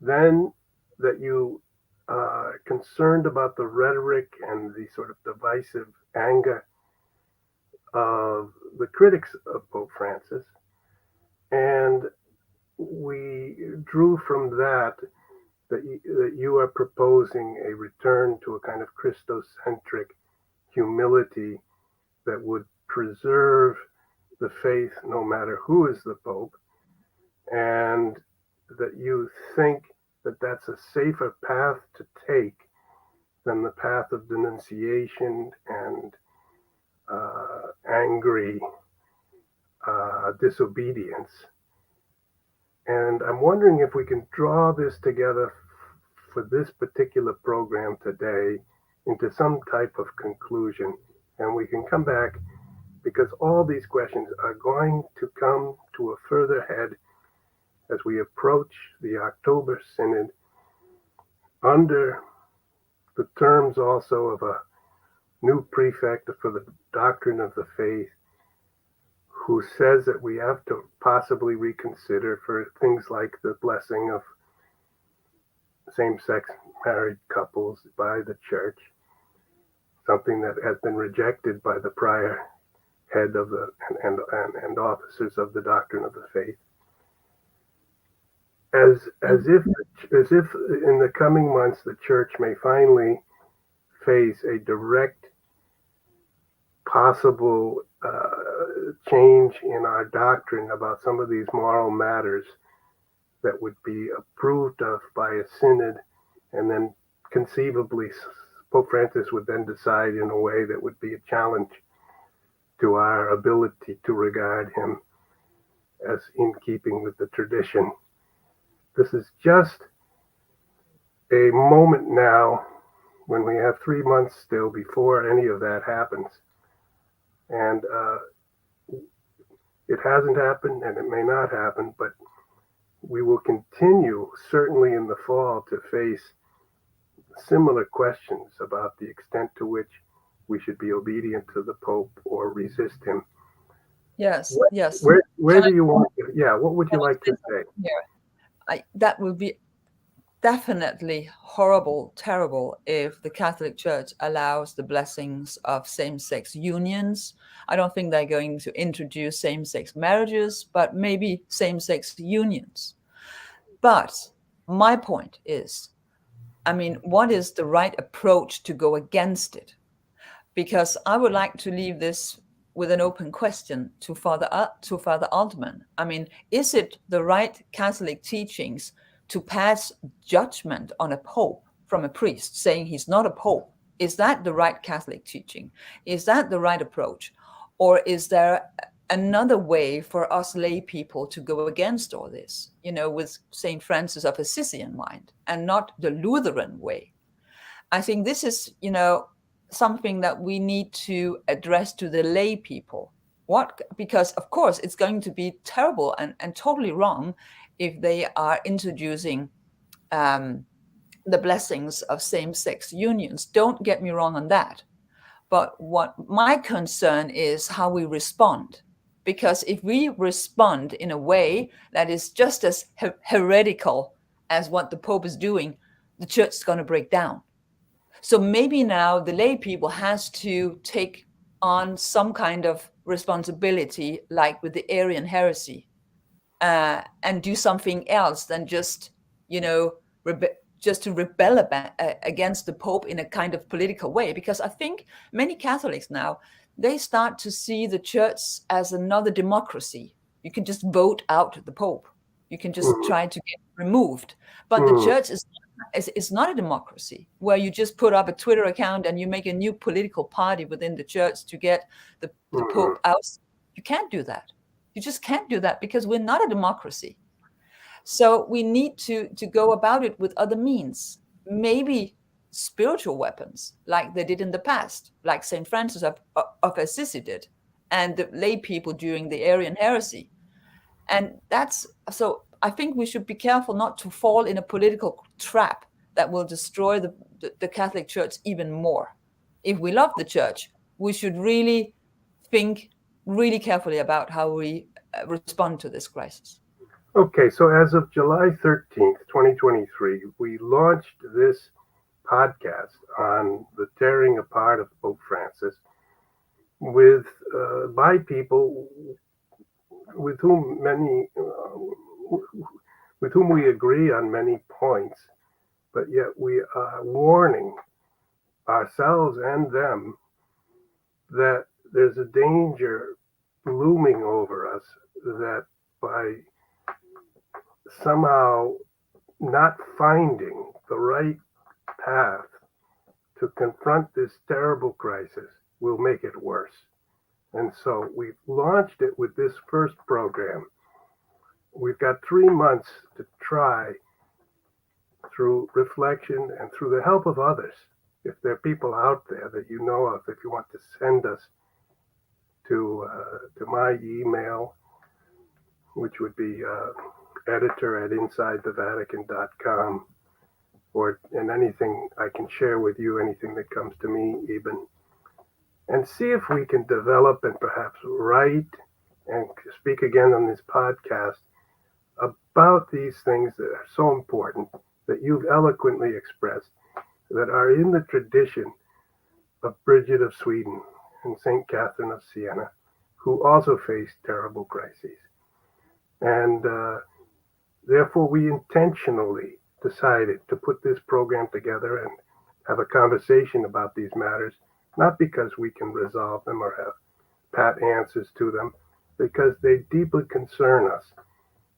A: then that you concerned about the rhetoric and the sort of divisive anger of the critics of Pope Francis. And we drew from that you are proposing a return to a kind of Christocentric humility that would preserve the faith no matter who is the Pope, and that you think that that's a safer path to take than the path of denunciation and angry disobedience. And I'm wondering if we can draw this together for this particular program today into some type of conclusion. And we can come back, because all these questions are going to come to a further head as we approach the October Synod, under the terms also of a new prefect for the Doctrine of the Faith, who says that we have to possibly reconsider for things like the blessing of same-sex married couples by the church, something that has been rejected by the prior head of the and officers of the Doctrine of the Faith. As if in the coming months the church may finally face a direct possible change in our doctrine about some of these moral matters that would be approved of by a synod, and then conceivably Pope Francis would then decide in a way that would be a challenge to our ability to regard him as in keeping with the tradition. This is just a moment now when we have 3 months still before any of that happens. And it hasn't happened, and it may not happen, but we will continue, certainly in the fall, to face similar questions about the extent to which we should be obedient to the Pope or resist him.
B: Yes, yes.
A: Where do you want to, what would you like to say?
B: That would be definitely horrible, terrible if the Catholic Church allows the blessings of same-sex unions. I don't think they're going to introduce same-sex marriages, but maybe same-sex unions. But my point is, what is the right approach to go against it? Because I would like to leave this with an open question to Father Altman. Is it the right Catholic teachings to pass judgment on a pope from a priest saying he's not a pope? Is that the right Catholic teaching? Is that the right approach? Or is there another way for us lay people to go against all this, with St. Francis of Assisi in mind, and not the Lutheran way? I think this is, something that we need to address to the lay people. Because of course it's going to be terrible and totally wrong if they are introducing the blessings of same-sex unions. Don't get me wrong on that. But what my concern is how we respond. Because if we respond in a way that is just as heretical as what the Pope is doing, the church is going to break down. So maybe now the lay people has to take on some kind of responsibility, like with the Arian heresy, and do something else than just, just to rebel against the Pope in a kind of political way. Because I think many Catholics now, they start to see the church as another democracy. You can just vote out the Pope. You can just try to get removed. But the church is not a democracy where you just put up a Twitter account and you make a new political party within the church to get the Pope out. You can't do that. You just can't do that, because we're not a democracy. So we need to go about it with other means, maybe spiritual weapons, like they did in the past, like St. Francis of Assisi did, and the lay people during the Arian heresy. And so I think we should be careful not to fall in a political trap that will destroy the Catholic Church even more. If we love the church, we should really think really carefully about how we respond to this crisis.
A: Okay, so as of July 13th, 2023, we launched this podcast on the tearing apart of Pope Francis by people with with whom we agree on many points, but yet we are warning ourselves and them that there's a danger looming over us, that by somehow not finding the right path to confront this terrible crisis will make it worse. And so we've launched it with this first program. We've got 3 months to try, through reflection and through the help of others. If there are people out there that you know of, if you want to send us to my email, which would be editor@insidethevatican.com, and anything I can share with you, anything that comes to me even, and see if we can develop and perhaps write and speak again on this podcast about these things that are so important, that you've eloquently expressed, that are in the tradition of Bridget of Sweden and St. Catherine of Siena, who also faced terrible crises. And therefore, we intentionally decided to put this program together and have a conversation about these matters, not because we can resolve them or have pat answers to them, because they deeply concern us.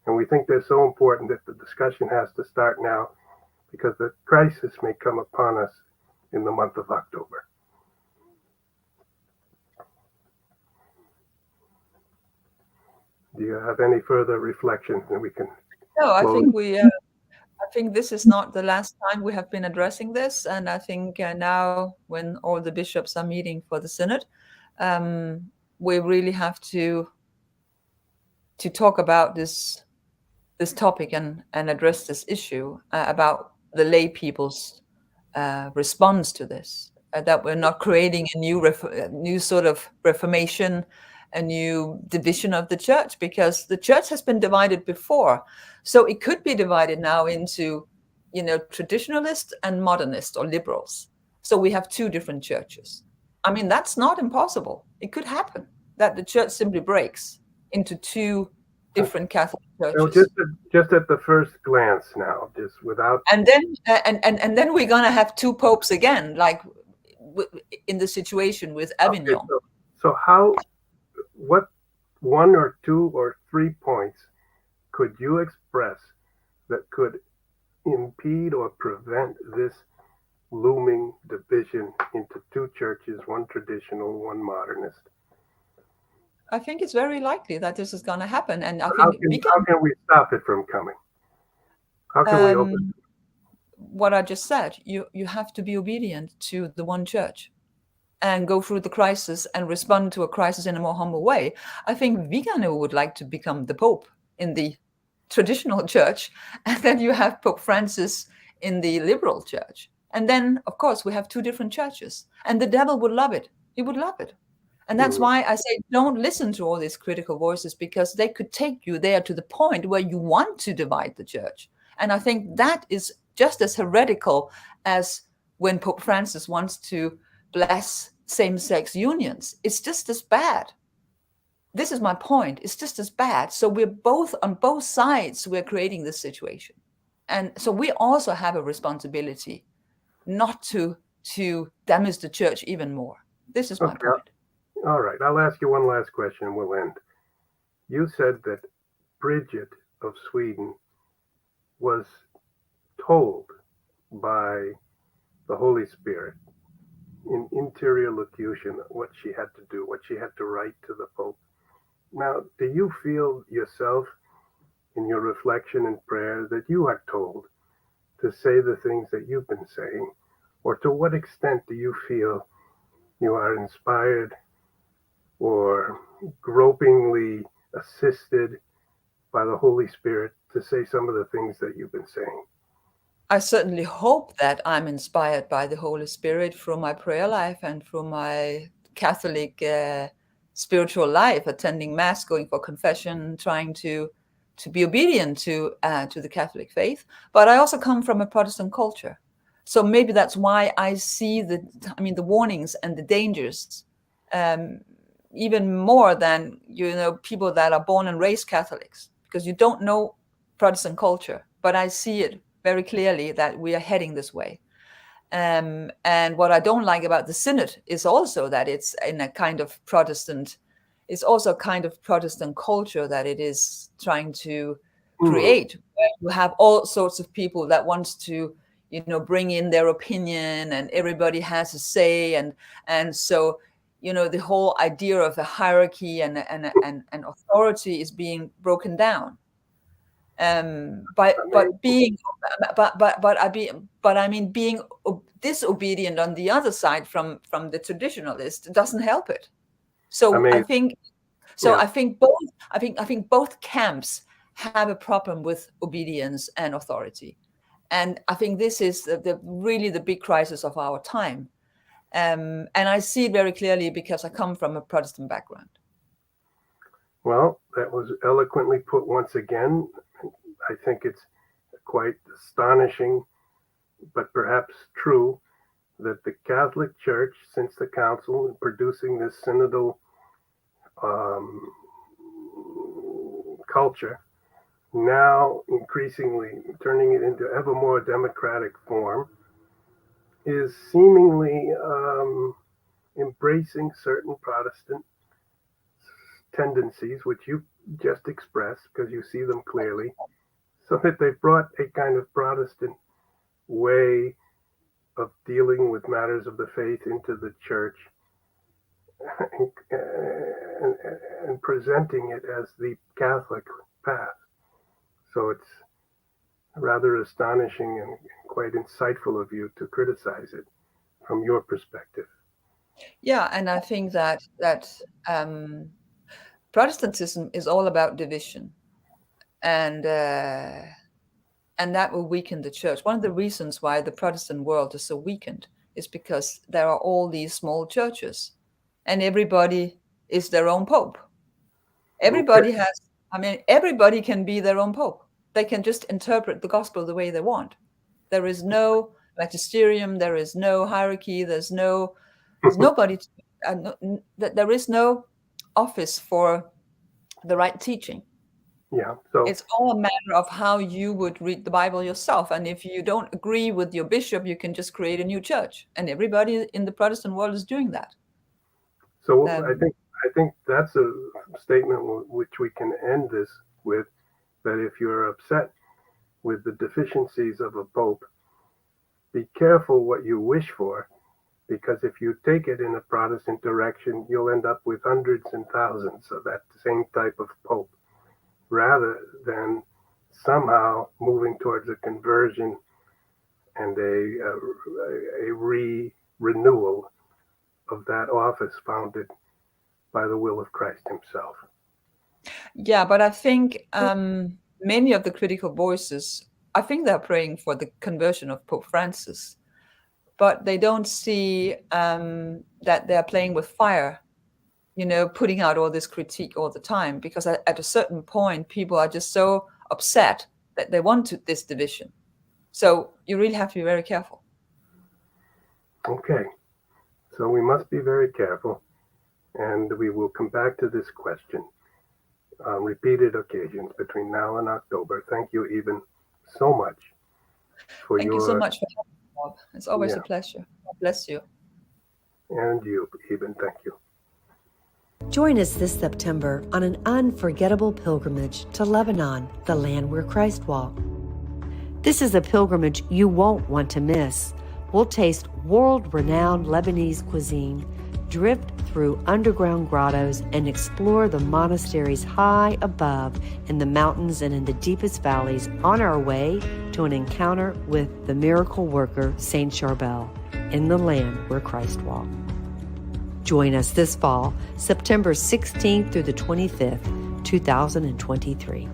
A: And we think they're so important that the discussion has to start now, because the crisis may come upon us in the month of October. Do you have any further reflections that we can?
B: No, I think I think this is not the last time we have been addressing this, and I think now, when all the bishops are meeting for the synod, we really have to talk about this topic and address this issue about the lay people's response to this. That we're not creating a new sort of reformation, a new division of the church, because the church has been divided before. So it could be divided now into, traditionalists and modernists or liberals. So we have two different churches. I mean, that's not impossible. It could happen that the church simply breaks into two different Catholic churches.
A: So just at the first glance now, just without.
B: And then and then we're gonna have two popes again, like in the situation with Avignon.
A: Okay, so what 1 or 2 or 3 points could you express that could impede or prevent this looming division into two churches, one traditional, one modernist?
B: I think it's very likely that this is going to happen, and I
A: How
B: think
A: can we stop it from coming? How can we open?
B: What I just said, you have to be obedient to the one church and go through the crisis and respond to a crisis in a more humble way. I think Vigano would like to become the Pope in the traditional church, and then you have Pope Francis in the liberal church. And then, of course, we have two different churches, and the devil would love it. He would love it. And that's why I say, don't listen to all these critical voices, because they could take you there to the point where you want to divide the church. And I think that is just as heretical as when Pope Francis wants to bless same-sex unions. It's just as bad. This is my point. It's just as bad. So we're both on both sides. We're creating this situation. And so we also have a responsibility not to damage the church even more. This is my point.
A: All right. I'll ask you one last question and we'll end. You said that Bridget of Sweden was told by the Holy Spirit in interior locution what she had to do, what she had to write to the Pope. Now, do you feel yourself in your reflection and prayer that you are told to say the things that you've been saying? Or to what extent do you feel you are inspired or gropingly assisted by the Holy Spirit to say some of the things that you've been saying?
B: I certainly hope that I'm inspired by the Holy Spirit through my prayer life and through my Catholic spiritual life, attending Mass, going for confession, trying to be obedient to the Catholic faith. But I also come from a Protestant culture. So maybe that's why I see the warnings and the dangers even more than, people that are born and raised Catholics, because you don't know Protestant culture, but I see it very clearly that we are heading this way. And what I don't like about the synod is also that it's in a kind of Protestant, it's also a kind of Protestant culture that it is trying to create, where you have all sorts of people that wants to, bring in their opinion, and everybody has a say, and so the whole idea of the hierarchy and authority is being broken down. But being disobedient on the other side from the traditionalist doesn't help it. So I think both camps have a problem with obedience and authority, and I think this is really the big crisis of our time. And I see it very clearly because I come from a Protestant background.
A: Well, that was eloquently put once again. I think it's quite astonishing, but perhaps true, that the Catholic Church, since the Council, in producing this synodal culture, now increasingly turning it into ever more democratic form, is seemingly embracing certain Protestant tendencies, which you just expressed because you see them clearly, so that they've brought a kind of Protestant way of dealing with matters of the faith into the church, and presenting it as the Catholic path. So it's rather astonishing and quite insightful of you to criticize it from your perspective.
B: Yeah, and I think that Protestantism is all about division, and that will weaken the church. One of the reasons why the Protestant world is so weakened is because there are all these small churches, and everybody is their own pope. Everybody everybody can be their own pope. They can just interpret the gospel the way they want. There is no magisterium, there is no hierarchy, there's nobody, there is no office for the right teaching.
A: Yeah, so
B: it's all a matter of how you would read the Bible yourself. And if you don't agree with your bishop, you can just create a new church. And everybody in the Protestant world is doing that.
A: So I think that's a statement which we can end this with, that if you're upset with the deficiencies of a pope, be careful what you wish for, because if you take it in a Protestant direction, you'll end up with hundreds and thousands of that same type of pope, rather than somehow moving towards a conversion and a renewal of that office founded by the will of Christ himself.
B: Yeah, but I think many of the critical voices, I think they're praying for the conversion of Pope Francis, but they don't see that they're playing with fire, putting out all this critique all the time, because at a certain point, people are just so upset that they want this division. So you really have to be very careful.
A: Okay, so we must be very careful, and we will come back to this question on repeated occasions between now and October. Thank you, Eben, so much for
B: Thank you so much for having me, Bob. It's always a pleasure. God bless you.
A: And you, Eben, thank you.
C: Join us this September on an unforgettable pilgrimage to Lebanon, the land where Christ walked. This is a pilgrimage you won't want to miss. We'll taste world-renowned Lebanese cuisine, drift through underground grottos, and explore the monasteries high above in the mountains and in the deepest valleys on our way to an encounter with the miracle worker, Saint Charbel, in the land where Christ walked. Join us this fall, September 16th through the 25th, 2023.